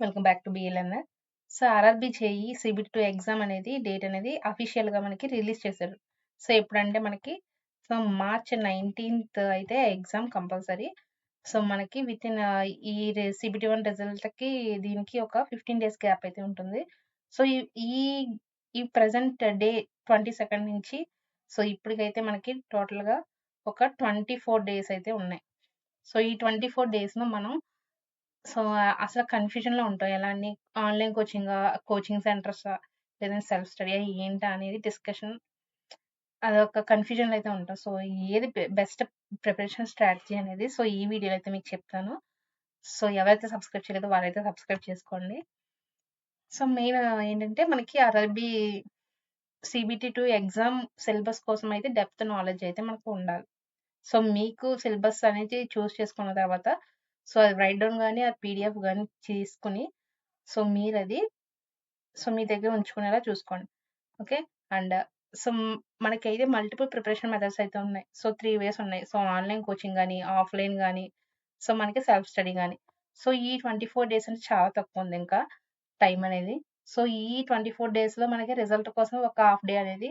Welcome back to BLNR. So, RRB JEE CBT 2 exam అనేది date అనేది అఫీషియల్‌గా మనకి రిలీజ్ చేశారు. సో, ఎప్పుడంటే మనకి మార్చ్ 19థ్ అయితే ఎగ్జామ్ కంపల్సరీ. సో, మనకి వితిన్ ఈ సీబీటీ 1 రిజల్ట్‌కి దీనికి ఒక 15 డేస్ గ్యాప్ అయితే ఉంటుంది. సో, ఈ ఈ ప్రెజెంట్ డే 22 నుంచి సో, ఇప్పటికైతే మనకి టోటల్‌గా ఒక 24 డేస్ అయితే ఉన్నాయి. సో, ఈ 24 డేస్‌లో మనం సో, అసలు కన్‌ఫ్యూజన్‌లో ఉంటాం. ఎలా అని ఆన్‌లైన్ కోచింగా, కోచింగ్ సెంటర్సా, లేదంటే సెల్ఫ్ స్టడీయా ఏంటా అనేది డిస్కషన్ అదొక కన్‌ఫ్యూజన్‌లో అయితే ఉంటాం. సో, ఏది బెస్ట్ ప్రిపరేషన్ స్ట్రాటజీ అనేది సో, ఈ వీడియోలో అయితే మీకు చెప్తాను. సో, ఎవరైతే సబ్స్క్రైబ్ చేయలేదో వారైతే సబ్స్క్రైబ్ చేసుకోండి. సో, మెయిన్ ఏంటంటే మనకి ఆర్ఆర్‌బీ సీబీటీ 2 ఎగ్జామ్ సిలబస్ కోసం అయితే డెప్త్ నాలెడ్జ్ అయితే మనకు ఉండాలి. సో, మీకు సిలబస్ అనేది చూజ్ చేసుకున్న తర్వాత సో, అది రైట్ డౌన్ గాని, ఆ పీడీఎఫ్ గాని తీసుకొని సో, మీరది సో, మీ దగ్గర ఉంచుకునేలా చూసుకోండి. ఓకే. అండ్ సో, మనకైతే మల్టిపుల్ ప్రిపరేషన్ మెథడ్స్ అయితే ఉన్నాయి. సో, 3 వేస్ ఉన్నాయి. సో, ఆన్‌లైన్ కోచింగ్ గాని, ఆఫ్‌లైన్ గాని, సో, మనకి సెల్ఫ్ స్టడీ గాని. సో, ఈ 24 డేస్ అంటే చాలా తక్కువుంది ఇంకా టైం అనేది. సో, ఈ 24 డేస్‌లో మనకి రిజల్ట్ కోసం ఒక హాఫ్ డే అనేది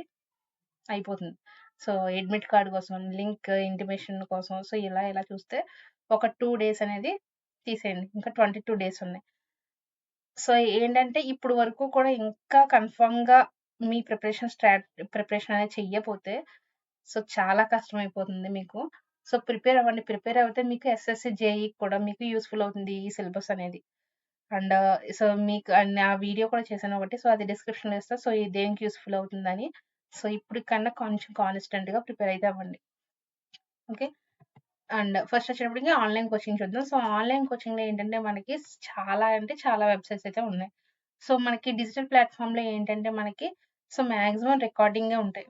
అయిపోతుంది. సో, అడ్మిట్ కార్డ్ కోసం, లింక్ ఇంటిమేషన్ కోసం సో, ఇలా చూస్తే ఒక 2 డేస్ అనేది తీసేయండి. ఇంకా 22 డేస్ ఉన్నాయి. సో, ఏంటంటే ఇప్పుడు వరకు కూడా ఇంకా కన్ఫర్మ్‌గా మీ ప్రిపరేషన్ అనేది చెయ్యపోతే సో, చాలా కష్టమైపోతుంది మీకు. సో, ప్రిపేర్ అవ్వండి. ప్రిపేర్ అవుతే మీకు ఎస్ఎస్‌సి, జేఈఈ కూడా మీకు యూజ్‌ఫుల్ అవుతుంది ఈ సిలబస్ అనేది. అండ్ సో, మీకు నా వీడియో కూడా చేశాను ఒకటి. సో, అది డిస్క్రిప్షన్‌లో ఇస్తా. సో, ఇది దేనికి యూజ్‌ఫుల్ అవుతుందని. సో, ఇప్పుడు కన్నా కొంచెం కాన్స్టెంట్‌గా ప్రిపేర్ అయితే అవ్వండి. ఓకే. అండ్ ఫస్ట్ వచ్చేటప్పటికి ఆన్‌లైన్ కోచింగ్ చూద్దాం. సో, ఆన్‌లైన్ కోచింగ్‌లో ఏంటంటే మనకి చాలా అంటే చాలా వెబ్‌సైట్స్ అయితే ఉన్నాయి. సో, మనకి డిజిటల్ ప్లాట్‌ఫార్మ్‌లో ఏంటంటే మనకి సో, మాక్సిమం రికార్డింగే ఉంటాయి.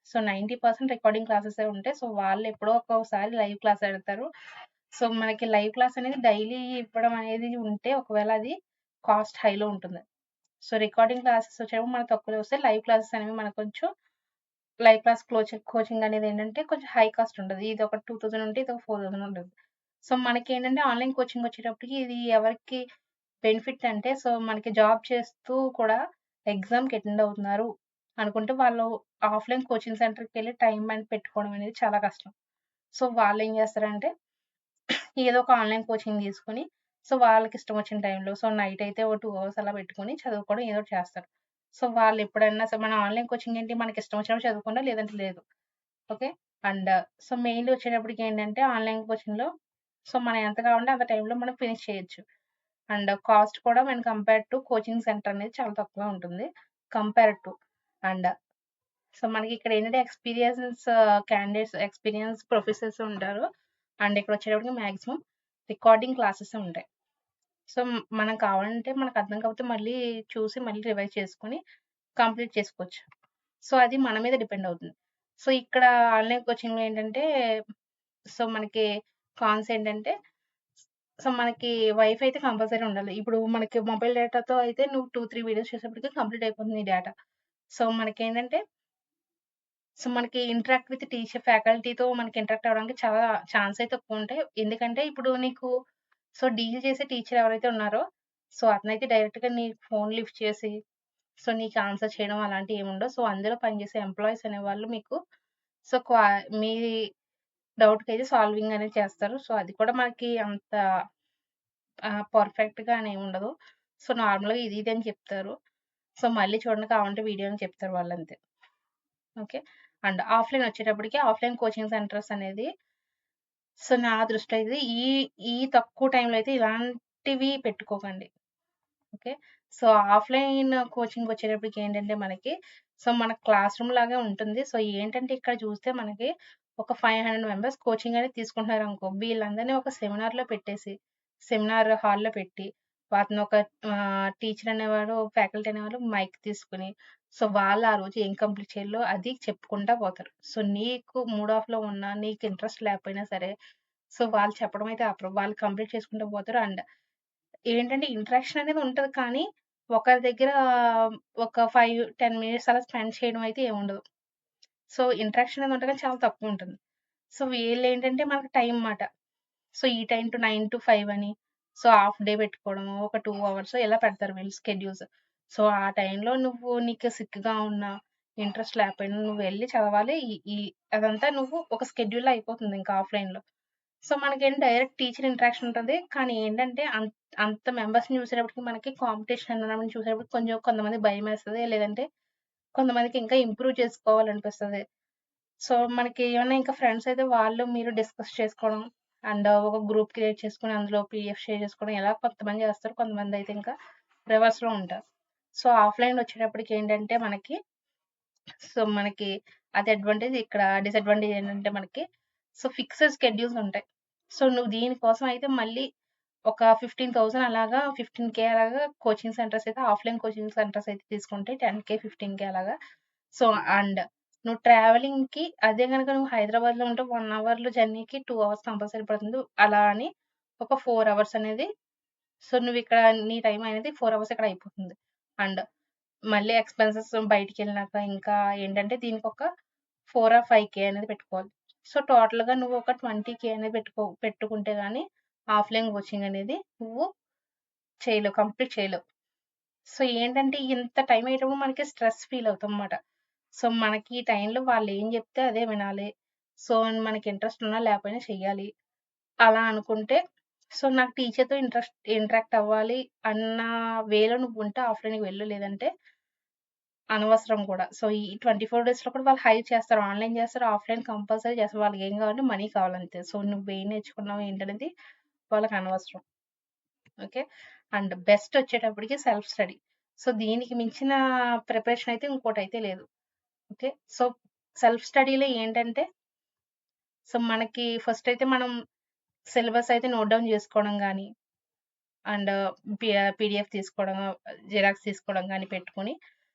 సో, 90% రికార్డింగ్ క్లాసెసే ఉంటాయి. సో, వాళ్ళు ఎప్పుడో ఒక్కోసారి లైవ్ క్లాస్ పెడతారు. సో, మనకి లైవ్ క్లాస్ అనేది డైలీ ఇవ్వడం అనేది ఉంటే ఒకవేళ అది కాస్ట్ హైలో ఉంటుంది. సో, రికార్డింగ్ క్లాసెస్ వచ్చేటప్పుడు మనకు తక్కువలో వస్తాయి. లైవ్ క్లాసెస్ అనేవి మనకు కొంచెం లైవ్ క్లాస్ కోచింగ్ అనేది ఏంటంటే కొంచెం హై కాస్ట్ ఉంటది. ఇది ఒక 2000 ఉంటే ఇదొక 4000 ఉంటది. సో, మనకేంటంటే ఆన్‌లైన్ కోచింగ్ వచ్చేటప్పటికి ఇది ఎవరికి బెనిఫిట్ అంటే సో, మనకి జాబ్ చేస్తూ కూడా ఎగ్జామ్‌కి అటెండ్ అవుతున్నారు అనుకుంటే వాళ్ళు ఆఫ్‌లైన్ కోచింగ్ సెంటర్‌కెళ్ళి టైమ్ అని పెట్టుకోవడం అనేది చాలా కష్టం. సో, వాళ్ళేం చేస్తారంటే ఏదో ఒక ఆన్‌లైన్ కోచింగ్ తీసుకొని సో, వాళ్ళకిష్టం వచ్చిన టైంలో సో, నైట్ అయితే ఓ 2 అవర్స్ అలా పెట్టుకొని చదువుకోవడం ఏదో ఒకటి చేస్తారు. సో, వాళ్ళెప్పుడన్నా మన ఆన్‌లైన్ కోచింగ్ ఏంటి మనకిష్టం వచ్చినప్పుడు చదువుకున్నా లేదంటే లేదు. ఓకే. అండ్ సో, మెయిన్‌లీ వచ్చేటప్పటికేంటంటే ఆన్‌లైన్ కోచింగ్‌లో సో, మనం ఎంత కావాలంటే అంత టైంలో మనం ఫినిష్ చేయొచ్చు. అండ్ కాస్ట్ కూడా when compared to coaching centre అనేది చాలా తక్కువగా ఉంటుంది. కంపేర్డ్ టు అండ్ సో, మనకిక్కడ ఏంటంటే ఎక్స్‌పీరియన్స్ క్యాండిడేట్స్, ఎక్స్‌పీరియన్స్ ప్రొఫెసర్స్ ఉంటారు. అండ్ ఇక్కడొచ్చేటప్పటికి మాక్సిమం రికార్డింగ్ క్లాసెసే ఉంటాయి. సో, మనం కావాలంటే మనకు అర్థం కాకపోతే మళ్ళీ చూసి మళ్ళీ రివైజ్ చేసుకొని కంప్లీట్ చేసుకోవచ్చు. సో, అది మన మీద డిపెండ్ అవుతుంది. సో, ఇక్కడ ఆన్‌లైన్ కోచింగ్‌లో ఏంటంటే సో, మనకి కాన్స్ ఏంటంటే సో, మనకి వైఫై అయితే కంపల్సరీ ఉండాలి. ఇప్పుడు మనకి మొబైల్ డేటాతో అయితే నువ్వు 2, 3 వీడియోస్ చేసేప్పటికి కంప్లీట్ అయిపోతుంది నీ డేటా. సో, మనకేంటంటే సో, మనకి ఇంటరాక్ట్ విత్ టీచర్ ఫ్యాకల్టీతో మనకి ఇంటరాక్ట్ అవ్వడానికి చాలా ఛాన్స్ అయితే ఎక్కువుంటాయి. ఎందుకంటే ఇప్పుడు నీకు సో, డీల్ చేసే టీచర్ ఎవరైతే ఉన్నారో సో, అతనైతే డైరెక్ట్‌గా నీ ఫోన్ లిఫ్ట్ చేసి సో, నీకు ఆన్సర్ చేయడం అలాంటివి ఏముండవు. సో, అందులో పనిచేసే ఎంప్లాయీస్ అనేవాళ్ళు మీకు సో, మీ డౌట్‌కైతే సాల్వింగ్ అనేది చేస్తారు. సో, అది కూడా మనకి అంత పర్ఫెక్ట్‌గా అని ఏముండదు. సో, నార్మల్‌గా ఇది ఇది అని చెప్తారు. సో, మళ్ళీ చూడండి కావాలంటే వీడియో అని చెప్తారు వాళ్ళంతే. ఓకే. అండ్ ఆఫ్‌లైన్ వచ్చేటప్పటికి ఆఫ్‌లైన్ కోచింగ్ సెంటర్స్ అనేది సో, నా దృష్టిలో అయితే ఈ ఈ తక్కువ టైంలో అయితే ఇలాంటివి పెట్టుకోకండి. ఓకే. సో, ఆఫ్‌లైన్ కోచింగ్‌కొచ్చేటప్పటికి ఏంటంటే మనకి సో, మన క్లాస్ రూమ్ లాగే ఉంటుంది. సో, ఏంటంటే ఇక్కడ చూస్తే మనకి ఒక 500 మెంబర్స్ కోచింగ్ అనేది తీసుకుంటున్నారనుకో, వీళ్ళందరిని ఒక సెమినార్‌లో పెట్టేసి, సెమినార్ హాల్‌లో పెట్టి, అతనొక టీచర్ అనేవాడు, ఫ్యాకల్టీ అనేవాళ్ళు మైక్ తీసుకొని, సో, వాళ్ళు ఆ రోజు ఏం కంప్లీట్ చేయాలో అది చెప్పుకుంటా పోతారు. సో, నీకు మూడ్ ఆఫ్‌లో ఉన్నా, నీకు ఇంట్రెస్ట్ లేకపోయినా సరే, సో, వాళ్ళు చెప్పడం అయితే ఆపరు. వాళ్ళు కంప్లీట్ చేసుకుంటూ పోతారు. అండ్ ఏంటంటే ఇంటరాక్షన్ అనేది ఉంటది. కానీ ఒకరి దగ్గర ఒక 5, 10 మినిట్స్ అలా స్పెండ్ చేయడం అయితే ఏముండదు. సో, ఇంటరాక్షన్ అనేది ఉంటది కానీ చాలా తక్కువుంటుంది. సో, వీళ్ళేంటంటే మనకు టైం మాట. సో, ఈ టైమ్ టు 9-5 అని. సో, హాఫ్ డే పెట్టుకోవడము, ఒక 2 అవర్స్ ఇలా పెడతారు వీళ్ళు షెడ్యూల్స్. సో, ఆ టైంలో నువ్వు నీకు సిక్‌గా ఉన్నా, ఇంట్రెస్ట్ లేకపోయినా నువ్వెళ్లి చదవాలి. ఈ ఈ అదంతా నువ్వు ఒక షెడ్యూల్‌లో అయిపోతుంది ఇంకా ఆఫ్‌లైన్‌లో. సో, మనకేంటి డైరెక్ట్ టీచర్ ఇంటరాక్షన్ ఉంటది. కానీ ఏంటంటే అంత మెంబర్స్‌ని చూసేటప్పటికి మనకి కాంపిటీషన్ ఎన్విరాన్మెంట్ చూసేటప్పటికి కొంతమందికి భయమేస్తది. లేదంటే కొంతమందికి ఇంకా ఇంప్రూవ్ చేసుకోవాలనిపిస్తది. సో, మనకి ఏమన్నా ఇంకా ఫ్రెండ్స్ అయితే వాళ్ళు మీరు డిస్కస్ చేసుకోవడం ఒక గ్రూప్ క్రియేట్ చేసుకొని అందులో పీడీఎఫ్ షేర్ చేసుకోవడం ఇలా కొంతమంది చేస్తారు. కొంతమందయితే ఇంకా రివర్స్‌లో ఉంటారు. సో, ఆఫ్‌లైన్‌లో వచ్చేటప్పటికి ఏంటంటే మనకి అది అడ్వాంటేజ్. ఇక్కడ డిసడ్వాంటేజ్ ఏంటంటే సో, ఫిక్స్డ్ షెడ్యూల్స్ ఉంటాయి. సో, నువ్వు దీనికోసం అయితే మళ్ళీ ఒక 15,000 అలాగా 15,000 అలాగా కోచింగ్ సెంటర్స్ అయితే ఆఫ్‌లైన్ కోచింగ్ సెంటర్స్ అయితే తీసుకుంటే 10,000, 15,000 అలాగా. సో, అండ్ నువ్వు ట్రావెలింగ్‌కి అదే గనుక నువ్వు హైదరాబాద్‌లో ఉంటే 1 అవర్‌లో జర్నీకి 2 అవర్స్ కంపల్సరీ పడుతుంది. అలా అని ఒక 4 అవర్స్ అనేది సో, నువ్విక్కడ నీ టైం అనేది 4 అవర్స్ ఇక్కడ అయిపోతుంది. అండ్ మళ్ళీ ఎక్స్‌పెన్సెస్ బయటికెళ్ళినాక ఇంకా ఏంటంటే దీనికొక 4 ఆర్ 5,000 అనేది పెట్టుకోవాలి. సో, టోటల్‌గా నువ్వు ఒక 20,000 అనేది పెట్టుకుంటే గాని ఆఫ్‌లైన్ కోచింగ్ అనేది నువ్వు చేయలేవు. కంప్లీట్ చేయలేవు. సో, ఏంటంటే ఇంత టైం అయ్యేటప్పుడు మనకి స్ట్రెస్ ఫీల్ అవుతామన్నమాట. సో, మనకి ఈ టైంలో వాళ్ళేం చెప్తే అదే వినాలి. సో, మనకి ఇంట్రెస్ట్ ఉన్నా లేకపోయినా చెయ్యాలి. అలా అనుకుంటే సో, నాకు టీచర్‌తో ఇంటరాక్ట్ అవ్వాలి అన్న వేలో నువ్వుంటే ఆఫ్‌లైన్‌కి వెళ్ళు. లేదంటే అనవసరం కూడా. సో, ఈ 24 డేస్‌లో కూడా వాళ్ళు హైర్ చేస్తారు. ఆన్‌లైన్ చేస్తారు. ఆఫ్‌లైన్ కంపల్సరీ చేస్తారు. వాళ్ళకేం కావాలంటే మనీ కావాలంతే. సో, నువ్వేం నేర్చుకున్నావు ఏంటనేది వాళ్ళకనవసరం. ఓకే. అండ్ బెస్ట్ వచ్చేటప్పటికి సెల్ఫ్ స్టడీ. సో, దీనికి మించిన ప్రిపరేషన్ అయితే ఇంకోటైతే లేదు. ఓకే. సో, సెల్ఫ్ స్టడీలో ఏంటంటే సో, మనకి ఫస్ట్ అయితే మనం సిలబస్ అయితే నోట్ డౌన్ చేసుకోవడం గాని అండ్ పీడీఎఫ్ తీసుకోవడం, జిరాక్స్ తీసుకోవడం గాని పెట్టుకొని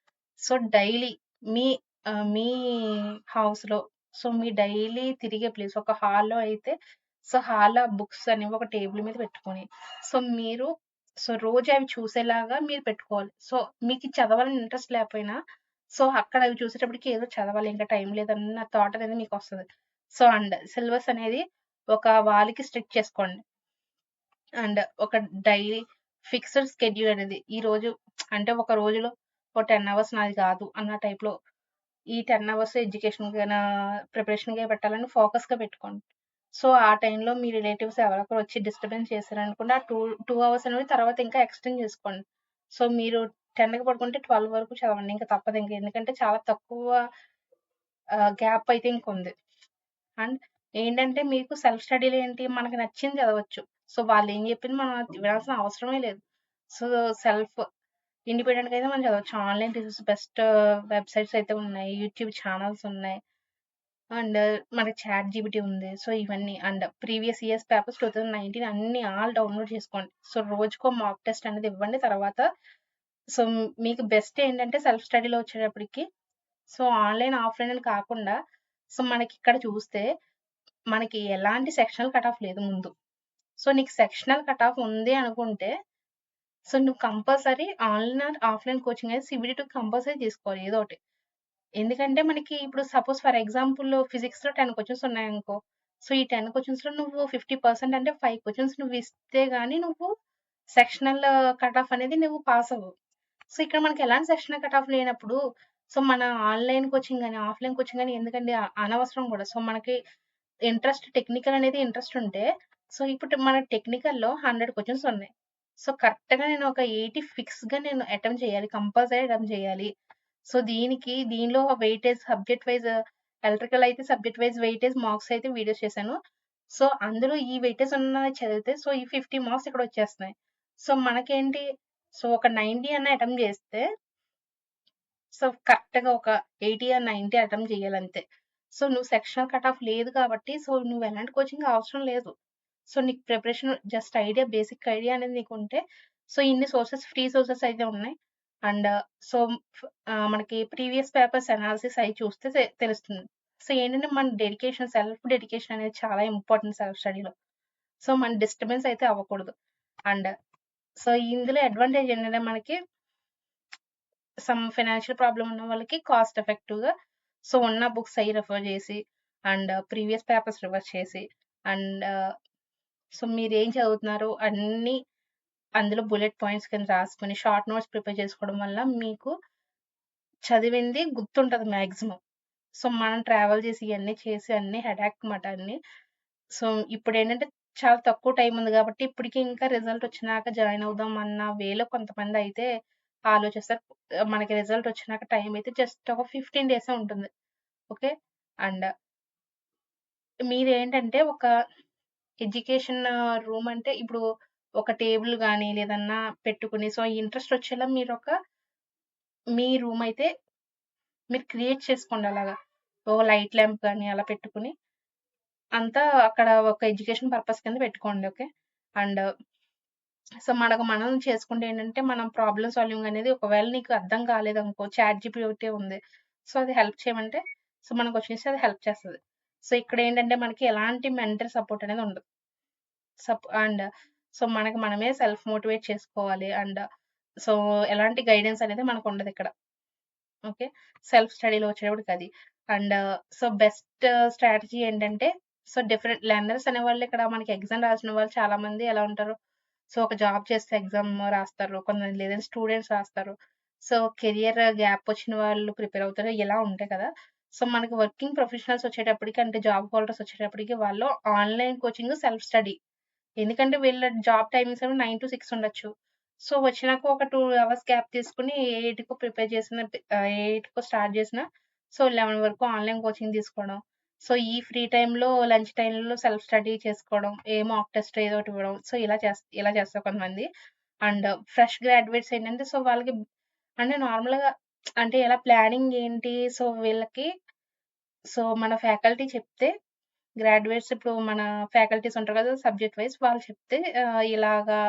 సో, డైలీ మీ మీ హౌస్‌లో సో, మీ డైలీ తిరిగే ప్లేస్ ఒక హాల్‌లో అయితే సో, హాల్‌లో ఆ బుక్స్ అనేవి ఒక టేబుల్ మీద పెట్టుకొని సో, మీరు సో, రోజు అవి చూసేలాగా మీరు పెట్టుకోవాలి. సో, మీకు చదవాలని ఇంట్రెస్ట్ లేకపోయినా సో, అక్కడ అవి చూసేటప్పటికి ఏదో చదవాలి ఇంకా టైం లేదన్న థాట్ అనేది మీకొస్తది. సో, అండ్ సిలబస్ అనేది ఒక వాల్‌కి స్టిక్ చేసుకోండి. అండ్ ఒక డైలీ ఫిక్స్‌డ్ షెడ్యూల్ అనేది ఈరోజు అంటే ఒక రోజులో ఒక 10 అవర్స్ నాది కాదు అన్న టైప్‌లో ఈ 10 అవర్స్ ఎడ్యుకేషన్‌కైనా ప్రిపరేషన్‌కే పెట్టాలని ఫోకస్‌గా పెట్టుకోండి. సో, ఆ టైంలో మీ రిలేటివ్స్ ఎవరో ఒకరు వచ్చి డిస్టర్బెన్స్ చేశారనుకోండి ఆ 2 అవర్స్ అనేవి తర్వాత ఇంకా ఎక్స్‌టెండ్ చేసుకోండి. సో, మీరు 10కి పడుకుంటే 12 వరకు చదవండి. ఇంక తప్పదు ఇంక. ఎందుకంటే చాలా తక్కువ గ్యాప్ అయితే ఇంకుంది. అండ్ ఏంటంటే మీకు సెల్ఫ్ స్టడీలో ఏంటి మనకు నచ్చింది చదవచ్చు. సో, వాళ్ళేం చెప్పింది మనం వినాల్సిన అవసరమే లేదు. సో, సెల్ఫ్ ఇండిపెండెంట్‌గా అయితే మనం చదవచ్చు. ఆన్‌లైన్ రిసోర్స్ బెస్ట్ వెబ్‌సైట్స్ అయితే ఉన్నాయి. యూట్యూబ్ ఛానెల్స్ ఉన్నాయి. అండ్ మనకి చాట్ జీపీటీ ఉంది. సో, ఇవన్నీ అండ్ ప్రీవియస్ ఇయర్స్ పేపర్స్ 2019 అన్నీ ఆల్ డౌన్‌లోడ్ చేసుకోండి. సో, రోజుకో మాక్ టెస్ట్ అనేది ఇవ్వండి. తర్వాత సో, మీకు బెస్ట్ ఏంటంటే సెల్ఫ్ స్టడీలో వచ్చేటప్పటికి సో, ఆన్‌లైన్, ఆఫ్‌లైన్ అని కాకుండా సో, మనకిక్కడ చూస్తే మనకి ఎలాంటి సెక్షనల్ కట్ ఆఫ్ లేదు ముందు. సో, నీకు సెక్షనల్ కట్ ఆఫ్ ఉంది అనుకుంటే సో, నువ్వు compulsory online or offline coaching అనేది సీబీటీ 2 కంపల్సరీ తీసుకోవాలి ఏదో ఒకటి. ఎందుకంటే మనకి ఇప్పుడు సపోజ్ ఫర్ ఎగ్జాంపుల్ ఫిజిక్స్‌లో 10 క్వెషన్స్ ఉన్నాయనుకో. సో, ఈ 10 క్వెషన్స్‌లో నువ్వు 50% అంటే 5 క్వెషన్స్ నువ్వు ఇస్తే గాని నువ్వు సెక్షనల్ కట్ ఆఫ్ అనేది నువ్వు పాస్ అవ్వవు. సో, ఇక్కడ మనకి ఎలాంటి సెక్షనల్ కట్ ఆఫ్ లేనప్పుడు సో, మన ఆన్‌లైన్ కోచింగ్ గాని, ఆఫ్‌లైన్ కోచింగ్ గాని ఎందుకండి అనవసరం గూడా. సో, మనకి టెక్నికల్ అనేది ఇంట్రెస్ట్ ఉంటే సో, ఇప్పుడు మన టెక్నికల్‌లో 100 క్వెషన్స్ ఉన్నాయి. సో, కరెక్ట్‌గా నేను ఒక 80 ఫిక్స్‌గా నేను అటెంప్ట్ చేయాలి. కంపల్సరీ అటెంప్ట్ చేయాలి. సో, దీనిలో వెయిటేజ్ సబ్జెక్ట్ వైస్ ఎలక్ట్రికల్ అయితే సబ్జెక్ట్ వైస్ వెయిటేజ్ మార్క్స్ అయితే వీడియోస్ చేశాను. సో, అందులో ఈ వెయిటేజ్ ఉన్నవి చదివితే సో, ఈ 50 మార్క్స్ ఇక్కడ వచ్చేస్తున్నాయి. సో, మనకేంటి సో, ఒక 90 అన్నా అటెంప్ట్ చేస్తే సో, కరెక్ట్‌గా ఒక 80 ఆర్ 90 అటెంప్ట్ చేయాలంతే. సో, నువ్వు సెక్షనల్ కట్ ఆఫ్ లేదు కాబట్టి సో, నువ్వు ఎలాంటి కోచింగ్ అవసరం లేదు. సో, నీకు preparation just idea basic idea అనేది నీకుంటే సో, ఇన్ని ఫ్రీ సోర్సెస్ అయితే ఉన్నాయి. అండ్ సో, మనకి ప్రీవియస్ పేపర్స్ అనాలిసిస్ అయి చూస్తే తెలుస్తుంది. సో, ఏంటంటే మన సెల్ఫ్ డెడికేషన్ అనేది చాలా ఇంపార్టెంట్ సెల్ఫ్ స్టడీలో. సో, మన డిస్టర్బెన్స్ అయితే అవ్వకూడదు. అండ్ సో, ఇందులో అడ్వాంటేజ్ ఏంటంటే మనకి ఫైనాన్షియల్ ప్రాబ్లమ్ ఉన్న వాళ్ళకి కాస్ట్ ఎఫెక్టివ్‌గా సో, ఉన్న బుక్స్ అయ్యి రిఫర్ చేసి అండ్ ప్రీవియస్ పేపర్స్ రిఫర్ చేసి అండ్ సో, మీరేం చదువుతున్నారో అన్నీ అందులో బుల్లెట్ పాయింట్స్ కింద రాసుకొని, షార్ట్ నోట్స్ ప్రిపేర్ చేసుకోవడం వల్ల మీకు చదివింది గుర్తుంటది మాక్సిమం. సో, మనం ట్రావెల్ చేసి ఇయన్నీ చేసి అన్నీ హెడేక్ మాట అన్నీ. సో, ఇప్పుడేంటంటే చాలా తక్కువ టైం ఉంది గాబట్టి, ఇప్పటికి ఇంకా రిజల్ట్ వచ్చినాక జాయిన్ అవుదాం అన్న వేలో కొంతమందయితే ఆలోచిస్తారు. మనకి రిజల్ట్ వచ్చినాక టైం అయితే జస్ట్ ఒక 15 డేసే ఉంటుంది. ఓకే. అండ్ మీరేంటంటే ఒక ఎడ్యుకేషన్ రూమ్ అంటే ఇప్పుడు ఒక టేబుల్ గాని, లేదన్నా పెట్టుకొని సో, ఇంట్రెస్ట్ వచ్చేలా మీ రూమ్ అయితే మీరు క్రియేట్ చేసుకోండి అలాగా. ఓ లైట్ ల్యాంప్ గాని అలా పెట్టుకొని అంతా అక్కడ ఒక ఎడ్యుకేషన్ పర్పస్ కింద పెట్టుకోండి. ఓకే. అండ్ సో, మనకు మనం చేసుకుంటే ఏంటంటే, మనం ప్రాబ్లమ్ సాల్వింగ్ అనేది ఒకవేళ నీకు అర్థం కాలేదనుకో చాట్ జీపీటీ ఉంది. సో, అది హెల్ప్ చేయమంటే సో, మనకొచ్చేసి అది హెల్ప్ చేస్తది. సో, ఇక్కడేంటంటే మనకి ఎలాంటి మెంటల్ సపోర్ట్ అనేది ఉండదు. అండ్ సో, మనకి మనమే సెల్ఫ్ మోటివేట్ చేసుకోవాలి. అండ్ సో, ఎలాంటి గైడెన్స్ అనేది మనకుండదిక్కడ. ఓకే. సెల్ఫ్ స్టడీలో వచ్చేటప్పటికది. అండ్ సో, బెస్ట్ స్ట్రాటజీ ఏంటంటే, సో, డిఫరెంట్ లెర్నర్స్ అనేవాళ్ళు ఇక్కడ మనకి ఎగ్జామ్ రాసిన వాళ్ళు చాలామంది ఎలా ఉంటారు, సో, ఒక జాబ్ చేస్తే ఎగ్జామ్ రాస్తారు. కొంతమంది లేదంటే స్టూడెంట్స్ రాస్తారు. సో, కెరియర్ గ్యాప్ వచ్చిన వాళ్ళు ప్రిపేర్ అవుతారు. ఇలా ఉంటాయి కదా! సో, మనకి వర్కింగ్ ప్రొఫెషనల్స్ వచ్చేటప్పటికి అంటే జాబ్ హోల్డర్స్ వచ్చేటప్పటికి వాళ్ళు ఆన్‌లైన్ కోచింగ్, సెల్ఫ్ స్టడీ. ఎందుకంటే వీళ్ళ జాబ్ టైమింగ్స్ ఏమో 9-6 ఉండొచ్చు. సో, వచ్చినాక ఒక 2 అవర్స్ గ్యాప్ తీసుకొని 8కో ప్రిపేర్ చేసిన 8కో స్టార్ట్ చేసిన సో, 11 వరకు ఆన్‌లైన్ కోచింగ్ తీసుకోవడం. సో, ఈ ఫ్రీ టైమ్‌లో లంచ్ టైమ్‌లో సెల్ఫ్ స్టడీ చేసుకోవడం. ఏ మాక్ టెస్ట్ ఏదో ఒకటి ఇవ్వడం. సో, ఇలా చేస్తారు కొంతమంది. అండ్ ఫ్రెష్ గ్రాడ్యుయేట్స్ ఏంటంటే సో, వాళ్ళకి అంటే నార్మల్‌గా అంటే ఎలా ప్లానింగ్ ఏంటి? సో, వీళ్ళకి సో, మన ఫ్యాకల్టీ చెప్తే గ్రాడ్యుయేట్స్ ఇప్పుడు మన ఫ్యాకల్టీస్ ఉంటారు కదా! సబ్జెక్ట్ వైస్ వాళ్ళు చెప్తే ఇలాగా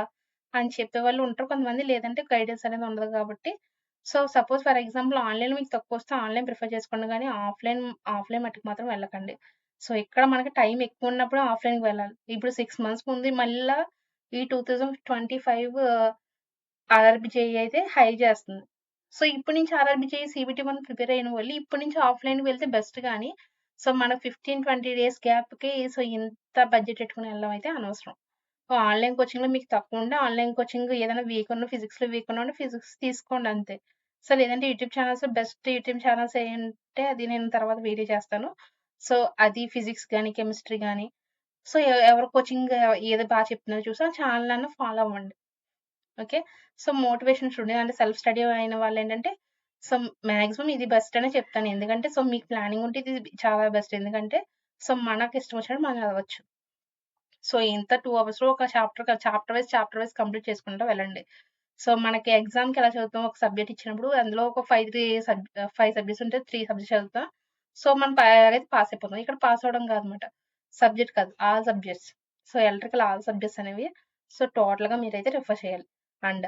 అని చెప్పేవాళ్ళు ఉంటారు. కొంతమంది లేదంటే గైడెన్స్ అనేది ఉండదు కాబట్టి సో, సపోజ్ ఫర్ ఎగ్జాంపుల్ ఆన్‌లైన్‌లో మీకు తక్కువొస్తే ఆన్‌లైన్ ప్రిఫర్ చేసుకోండి గానీ ఆఫ్‌లైన్ మట్టుకు మాత్రం వెళ్ళకండి. సో, ఇక్కడ మనకి టైం ఎక్కువున్నప్పుడు ఆఫ్‌లైన్‌కి వెళ్ళాలి. ఇప్పుడు 6 మంత్స్ ముందు మళ్ళా ఈ 2025 ఆర్ఆర్‌బీ జేఈ అయితే హై జేస్తుంది. సో, ఇప్పటి నుంచి ఆర్ఆర్‌బీ జేఈ సీబీటీ 1 ప్రిపేర్ అయిన వాళ్ళు ఇప్పటి నుంచి ఆఫ్‌లైన్‌కి వెళ్తే బెస్ట్ గానీ, సో, మన 15, 20 డేస్ గ్యాప్‌కి సో, ఇంత బడ్జెట్ పెట్టుకొని వెళ్ళడం అయితే అనవసరం. సో, ఆన్‌లైన్ కోచింగ్‌లో మీకు తక్కువుంటే ఆన్‌లైన్ కోచింగ్ ఏదైనా ఫిజిక్స్‌లో వీక్ ఉన్నోళ్ళు ఫిజిక్స్ తీసుకోండి అంతే. సో, లేదంటే యూట్యూబ్ ఛానెల్స్‌లో బెస్ట్ యూట్యూబ్ ఛానెల్స్ ఏయంటే అది నేను తర్వాత వీడియో చేస్తాను. సో, అది ఫిజిక్స్ గాని, కెమిస్ట్రీ గాని సో, ఎవరు కోచింగ్ ఏది చెప్తున్నారో చూసి ఆ ఛానెల్ ఫాలో అవ్వండి. ఓకే. సో, మోటివేషన్ స్టూడెంట్ అంటే సెల్ఫ్ స్టడీ అయిన వాళ్ళేంటంటే, సో, మాక్సిమం ఇది బెస్ట్ అనే చెప్తాను. ఎందుకంటే, సో, మీకు ప్లానింగ్ ఉంటే ఇది చాలా బెస్ట్. ఎందుకంటే, సో, మనకిష్టం వచ్చినట్టు మనం చదవచ్చు. సో, ఇంత 2 అవర్స్‌లో ఒక చాప్టర్ వైస్ కంప్లీట్ చేసుకుంటూ వెళ్ళండి. సో, మనకి ఎగ్జామ్‌కి ఎలా చదువుతాం, ఒక సబ్జెక్ట్ ఇచ్చినప్పుడు అందులో ఒక 5 సబ్జెక్ట్స్ ఉంటే 3 సబ్జెక్ట్స్ చదువుతాం. సో, మనం అయితే పాస్ అయిపోతాం. ఇక్కడ పాస్ అవ్వడం కాదనమాట. సబ్జెక్ట్ కాదు. All subjects. So, electrical all subjects అనేవి సో, టోటల్‌గా మీరైతే రిఫర్ చేయాలి. అండ్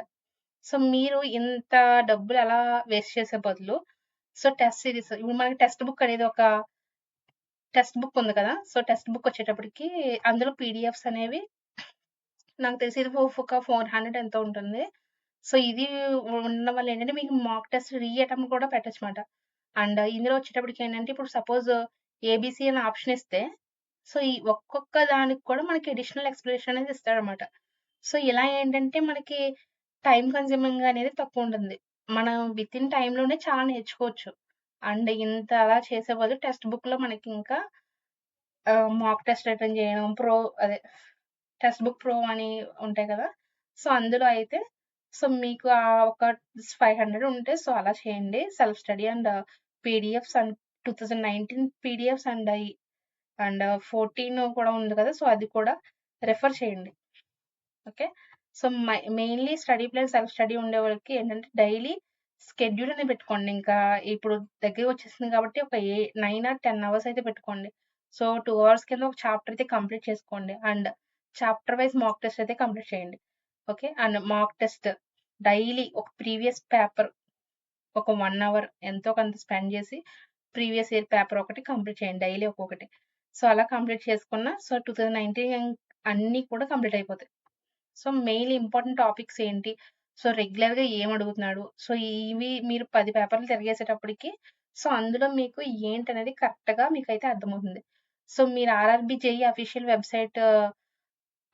సో, మీరు ఇంత డబ్బులు ఎలా వేస్ట్ చేసే బదులు సో, టెస్ట్ సిరీస్ ఇప్పుడు మనకి టెక్స్ట్ బుక్ ఉంది కదా! సో, టెక్స్ట్ బుక్ వచ్చేటప్పటికి అందులో పీడీఎఫ్స్ అనేవి నాకు తెలిసి ఇది ఒక 400 ఎంతో ఉంటుంది. సో, ఇది ఉండడం వల్ల ఏంటంటే మీకు మాక్ టెస్ట్ అటెంప్ట్ కూడా పెట్టొచ్చమాట. అండ్ ఇందులో వచ్చేటప్పటికి ఏంటంటే ఇప్పుడు సపోజ్ ఏబీసీ అని ఆప్షన్ ఇస్తే సో, ఈ ఒక్కొక్క దానికి కూడా మనకి అడిషనల్ ఎక్స్‌ప్లనేషన్ అనేది ఇస్తాడనమాట. సో, ఇలా ఏంటంటే మనకి టైమ్ కన్జ్యూమింగ్ అనేది తక్కువుంటుంది. మనం వితిన్ టైమ్‌లోనే చాలా నేర్చుకోవచ్చు. అండ్ ఇంత అలా చేసే బదులు టెక్స్ట్ బుక్‌లో మనకి ఇంకా మాక్ టెస్ట్ అటెండ్ చేయడం, అదే టెక్స్ట్ బుక్ ప్రో అని ఉంటాయి కదా! సో, అందులో అయితే సో, మీకు ఒక 500 ఉంటే సో, అలా చేయండి. Self study and PDFs and 2019 PDFs and 14 కూడా ఉంది కదా! సో, అది కూడా రిఫర్ చేయండి. Okay. So, mainly study plus self study ఉండేవాళ్ళకి ఏంటంటే డైలీ షెడ్యూల్ అనేది పెట్టుకోండి. ఇంకా ఇప్పుడు దగ్గరకొచ్చేసింది కాబట్టి ఒక 9 ఆర్ 10 అవర్స్ అయితే పెట్టుకోండి. సో, 2 అవర్స్ కింద ఒక చాప్టర్ అయితే కంప్లీట్ చేసుకోండి. And chapter wise mock test అయితే కంప్లీట్ చేయండి. Okay. And mock test daily ఒక ప్రీవియస్ పేపర్ ఒక 1 అవర్ ఎంతో కొంత స్పెండ్ చేసి ప్రీవియస్ ఇయర్ పేపర్ ఒకటి కంప్లీట్ చేయండి. డైలీ ఒక్కొక్కటి. సో, అలా కంప్లీట్ చేసుకున్న సో, 2019 అన్నీ కూడా కంప్లీట్ అయిపోతాయి. సో, మెయిన్ ఇంపార్టెంట్ టాపిక్స్ ఏంటి? సో, రెగ్యులర్‌గా ఏమడుగుతున్నాడు? సో, ఇవి మీరు 10 పేపర్లు తిరిగేసేటప్పటికి సో, అందులో మీకు ఏంటనేది కరెక్ట్‌గా మీకైతే అర్థమవుతుంది. సో, మీరు RRB JE official website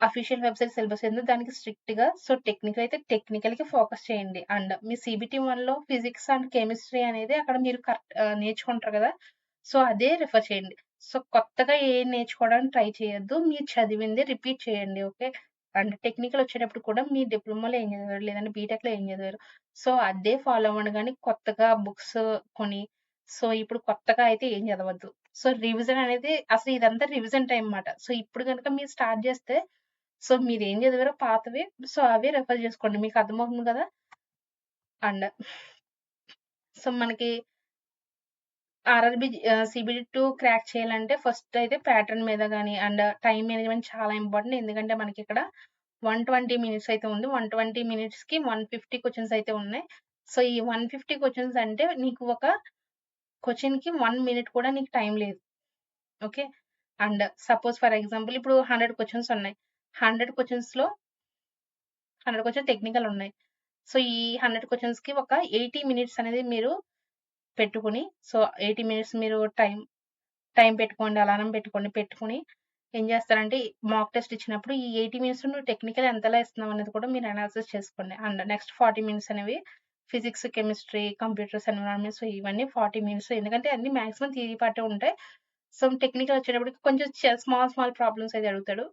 official website syllabus ఏందో దానికి స్ట్రిక్ట్‌గా సో, టెక్నికల్ అయితే టెక్నికల్‌కి ఫోకస్ చేయండి. అండ్ మీ సీబీటీ 1లో ఫిజిక్స్ అండ్ కెమిస్ట్రీ అనేది అక్కడ మీరు నేర్చుకుంటారు గదా! సో, అదే రిఫర్ చేయండి. సో, కొత్తగా ఏం నేర్చుకోవడానికి ట్రై చేయొద్దు. మీరు చదివిందే రిపీట్ చేయండి. ఓకే. అండ్ టెక్నికల్ వచ్చేటప్పుడు కూడా మీ డిప్లొమాలో ఏం చదివారు, లేదంటే బీటెక్‌లో ఏం చదివారు. సో, అదే ఫాలో అవ్వండి గానీ కొత్తగా బుక్స్ కొని సో, ఇప్పుడు కొత్తగా అయితే ఏం చదవద్దు. సో, రివిజన్ అనేది అసలు ఇదంతా రివిజన్ టైమ్ మాట. సో, ఇప్పుడు గనుక మీరు స్టార్ట్ జేస్తే సో, మీరేం చదివారో పాతవే సో, అవే రిఫర్ చేసుకోండి. మీకు అర్థమవుతుంది గదా! అండ్ సో, మనకి సీబీటీ 2 క్రాక్ చేయాలంటే ఫస్ట్ అయితే ప్యాటర్న్ మీద గాని అండ్ టైమ్ మేనేజ్‌మెంట్ చాలా ఇంపార్టెంట్. ఎందుకంటే మనకిక్కడ 120 మినిట్స్ అయితే ఉంది. 120 మినిట్స్‌కి 150 క్వెషన్స్ అయితే ఉన్నాయి. సో, ఈ 150 క్వెషన్స్ అంటే నీకు ఒక క్వెషన్‌కి 1 మినిట్ కూడా నీకు టైం లేదు. Okay. And suppose for example ఇప్పుడు 100 క్వెషన్స్ ఉన్నాయి. 100 క్వెషన్స్‌లో 100 క్వెషన్స్ టెక్నికల్ ఉన్నాయి. సో, ఈ 100 క్వెషన్స్‌కి ఒక 80 మినిట్స్ అనేది మీరు పెట్టుకొని, సో, 80 మినిట్స్ మీరు టైం పెట్టుకోండి. అలారం పెట్టుకోండి. పెట్టుకొని ఏం చేస్తారంటే మాక్ టెస్ట్ ఇచ్చినప్పుడు ఈ 80 మినిట్స్‌లో నువ్వు టెక్నికల్ ఎంతలా ఇస్తున్నావు అనేది కూడా మీరు అనాలిసిస్ చేసుకోండి. అండ్ నెక్స్ట్ 40 మినిట్స్ అనేవి ఫిజిక్స్, కెమిస్ట్రీ, కంప్యూటర్స్, ఎన్విరాన్మెంట్స్ ఇవన్నీ 40 మినిట్స్ ఎందుకంటే అన్నీ మాక్సిమం థియరీ పార్టే ఉంటాయి. సో, టెక్నికల్ వచ్చేటప్పటికి కొంచెం స్మాల్ ప్రాబ్లమ్స్ అయితే అడుగుతాడు.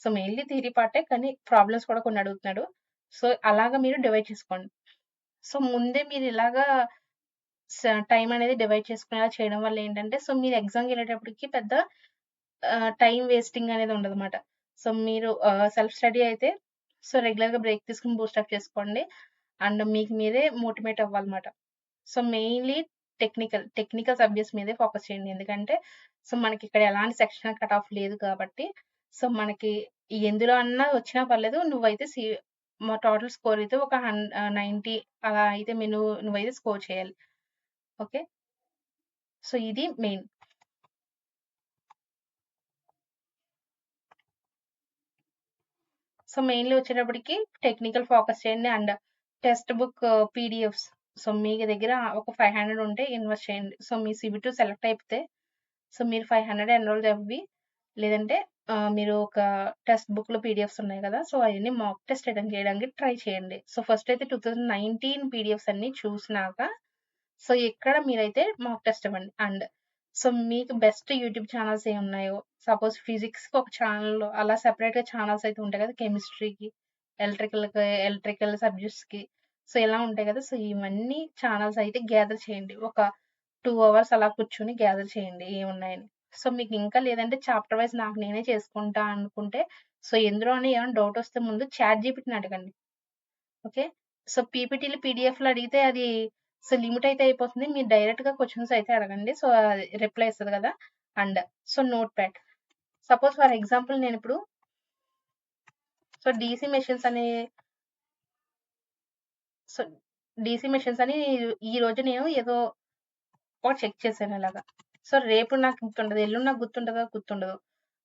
సో, మెయిన్‌లీ థియరీ పార్టే కానీ ప్రాబ్లమ్స్ కూడా కొన్ని అడుగుతున్నాడు. సో, అలాగా మీరు డివైడ్ చేసుకోండి. సో, ముందే మీరు ఇలాగా టైం అనేది డివైడ్ చేసుకునేలా చేయడం వల్ల ఏంటంటే, సో, మీరు ఎగ్జామ్‌కెళ్ళేటప్పటికి పెద్ద టైమ్ వేస్టింగ్ అనేది ఉండదన్నమాట. సో, మీరు సెల్ఫ్ స్టడీ అయితే సో, రెగ్యులర్‌గా బ్రేక్ తీసుకొని బూస్టప్ చేసుకోండి. అండ్ మీకు మీరే మోటివేట్ అవ్వాలన్నమాట. సో, మెయిన్‌లీ టెక్నికల్ సబ్జెక్ట్స్ మీదే ఫోకస్ చేయండి. ఎందుకంటే, సో, మనకిక్కడ ఎలాంటి సెక్షనల్ కట్ ఆఫ్ లేదు కాబట్టి, సో, మనకి ఎందులో అన్నా వచ్చినా పర్లేదు. నువ్వైతే టోటల్ స్కోర్ అయితే ఒక 90 అలా అయితే నువ్వైతే స్కోర్ చేయాలి. ఓకే. సో, ఇది మెయిన్. సో, మెయిన్‌లీ వచ్చేటప్పటికి టెక్నికల్ ఫోకస్ చేయండి. And text book PDFs so, మీ దగ్గర ఒక 500 ఉంటే ఇన్వెస్ట్ చేయండి. సో, మీ సీబీ2 సెలెక్ట్ అయిపోతే సో, మీరు 500 ఎన్రోల్ అవ్వి లేదంటే మీరు ఒక టెక్స్ట్ బుక్‌లో పీడిఎఫ్స్ ఉన్నాయి గదా! సో, అయన్నీ మాక్ టెస్ట్ అటెంప్ట్ చేయడానికి ట్రై చేయండి. సో, ఫస్ట్ అయితే 2019 పీడిఎఫ్స్ అన్నీ చూసినాక సో, ఇక్కడ మీరైతే మాక్ టెస్ట్ ఇవ్వండి. అండ్ సో, మీకు బెస్ట్ యూట్యూబ్ ఛానెల్స్ ఏమున్నాయో, సపోజ్ ఫిజిక్స్‌కి ఒక ఛానెల్ అలా సెపరేట్‌గా ఛానెల్స్ అయితే ఉంటాయి కదా! కెమిస్ట్రీకి, ఎలక్ట్రికల్ సబ్జెక్ట్స్‌కి. సో, ఇలా ఉంటాయి కదా! సో, ఇవన్నీ ఛానెల్స్ అయితే గ్యాదర్ చేయండి. ఒక 2 అవర్స్ అలా కూర్చొని గ్యాదర్ చేయండి ఏమున్నాయని. సో, మీకు ఇంకా లేదంటే చాప్టర్ వైస్ నాకు నేనే చేసుకుంటా అనుకుంటే, సో, ఎందులో అని ఏమైనా డౌట్ వస్తే ముందు చాట్‌జీపీటీని అడగండి. ఓకే. సో, పీపీటీలు, పీడీఎఫ్‌లు అడిగితే అది సో, లిమిట్ అయితే అయిపోతుంది. మీరు డైరెక్ట్‌గా క్వెషన్స్ అయితే అడగండి. సో, అది రిప్లై ఇస్తది కదా! And so, notepad. Suppose for example నేనిప్పుడు సో, సో, డీసీ మెషిన్స్ అని ఈరోజు నేను ఏదో ఒకటి చెక్ చేశాను అలాగా. సో, రేపు నాకు గుర్తుండదు. ఎల్లుండి నాకు గుర్తుంటదో, గుర్తుండదో.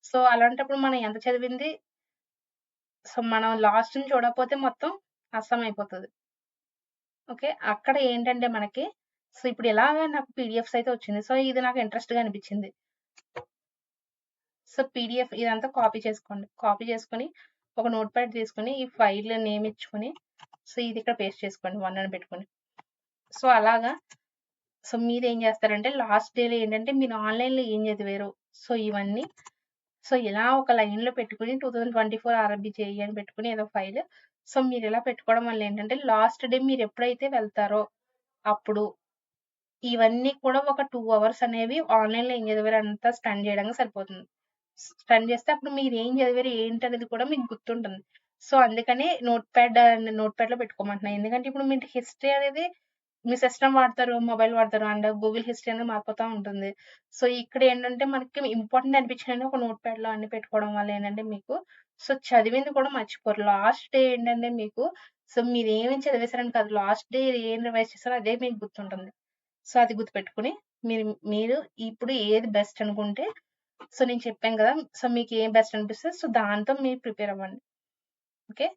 సో, అలాంటప్పుడు మనం ఎంత చదివింది సో, మనం లాస్ట్‌ని చూడకపోతే మొత్తం అర్థమైపోతది. ఓకే. అక్కడ ఏంటంటే మనకి సో, ఇప్పుడు ఇలాగా నాకు పీడీఎఫ్స్ అయితే వచ్చింది. సో, ఇది నాకు ఇంట్రెస్ట్‌గా అనిపిచ్చింది. సో, పీడీఎఫ్ ఇదంతా కాపీ చేసుకోండి. కాపీ చేసుకొని ఒక నోట్‌ప్యాడ్ తీసుకొని ఈ ఫైల్ నేమ్ ఇచ్చుకొని సో, ఇది ఇక్కడ పేస్ట్ చేసుకోండి 1 అని పెట్టుకొని. సో, అలాగా సో, మీరేం చేస్తారంటే లాస్ట్ డేలో ఏంటంటే మీరు ఆన్‌లైన్‌లో ఏం చదివారో సో, ఇవన్నీ సో, ఇలా ఒక లైన్‌లో పెట్టుకొని 2024 ఆర్ఆర్‌బీ జేఈఈ అని పెట్టుకొని ఏదో ఫైల్. సో, మీరిలా పెట్టుకోవడం వల్ల ఏంటంటే లాస్ట్ డే మీరెప్పుడైతే వెళ్తారో అప్పుడు ఇవన్నీ కూడా ఒక 2 అవర్స్ అనేవి ఆన్‌లైన్‌లో ఏం చదివారో అంతా స్పెండ్ చేయడానికి సరిపోతుంది. స్పెండ్ చేస్తే అప్పుడు మీరేం చదివారు ఏంటనేది కూడా మీకు గుర్తుంటుంది. సో, అందుకని నోట్‌ప్యాడ్‌లో పెట్టుకోమంటున్నా. ఎందుకంటే ఇప్పుడు మీకు హిస్టరీ అనేది మీ సిస్టమ్ వాడతారు, మొబైల్ వాడతారు అండ్ గూగుల్ హిస్టరీ అనేది మారిపోతా ఉంటుంది. సో, ఇక్కడేంటంటే మనకి ఇంపార్టెంట్ అనిపించినవి ఒక నోట్‌ప్యాడ్‌లో అన్ని పెట్టుకోవడం వల్ల ఏంటంటే మీకు సో, చదివింది కూడా మర్చిపోరు. లాస్ట్ డే ఏంటంటే మీకు సో, మీరేమేమి చదివేశారని కాదు. లాస్ట్ డే ఏం రివైజ్ చేశారో అదే మీకు గుర్తుంటుంది. సో, అది గుర్తుపెట్టుకొని మీరు మీరు ఇప్పుడు ఏది బెస్ట్ అనుకుంటే సో, నేను చెప్పాను గదా! సో, మీకేం బెస్ట్ అనిపిస్తే సో, దాంతో మీరు ప్రిపేర్ అవ్వండి. ఓకే.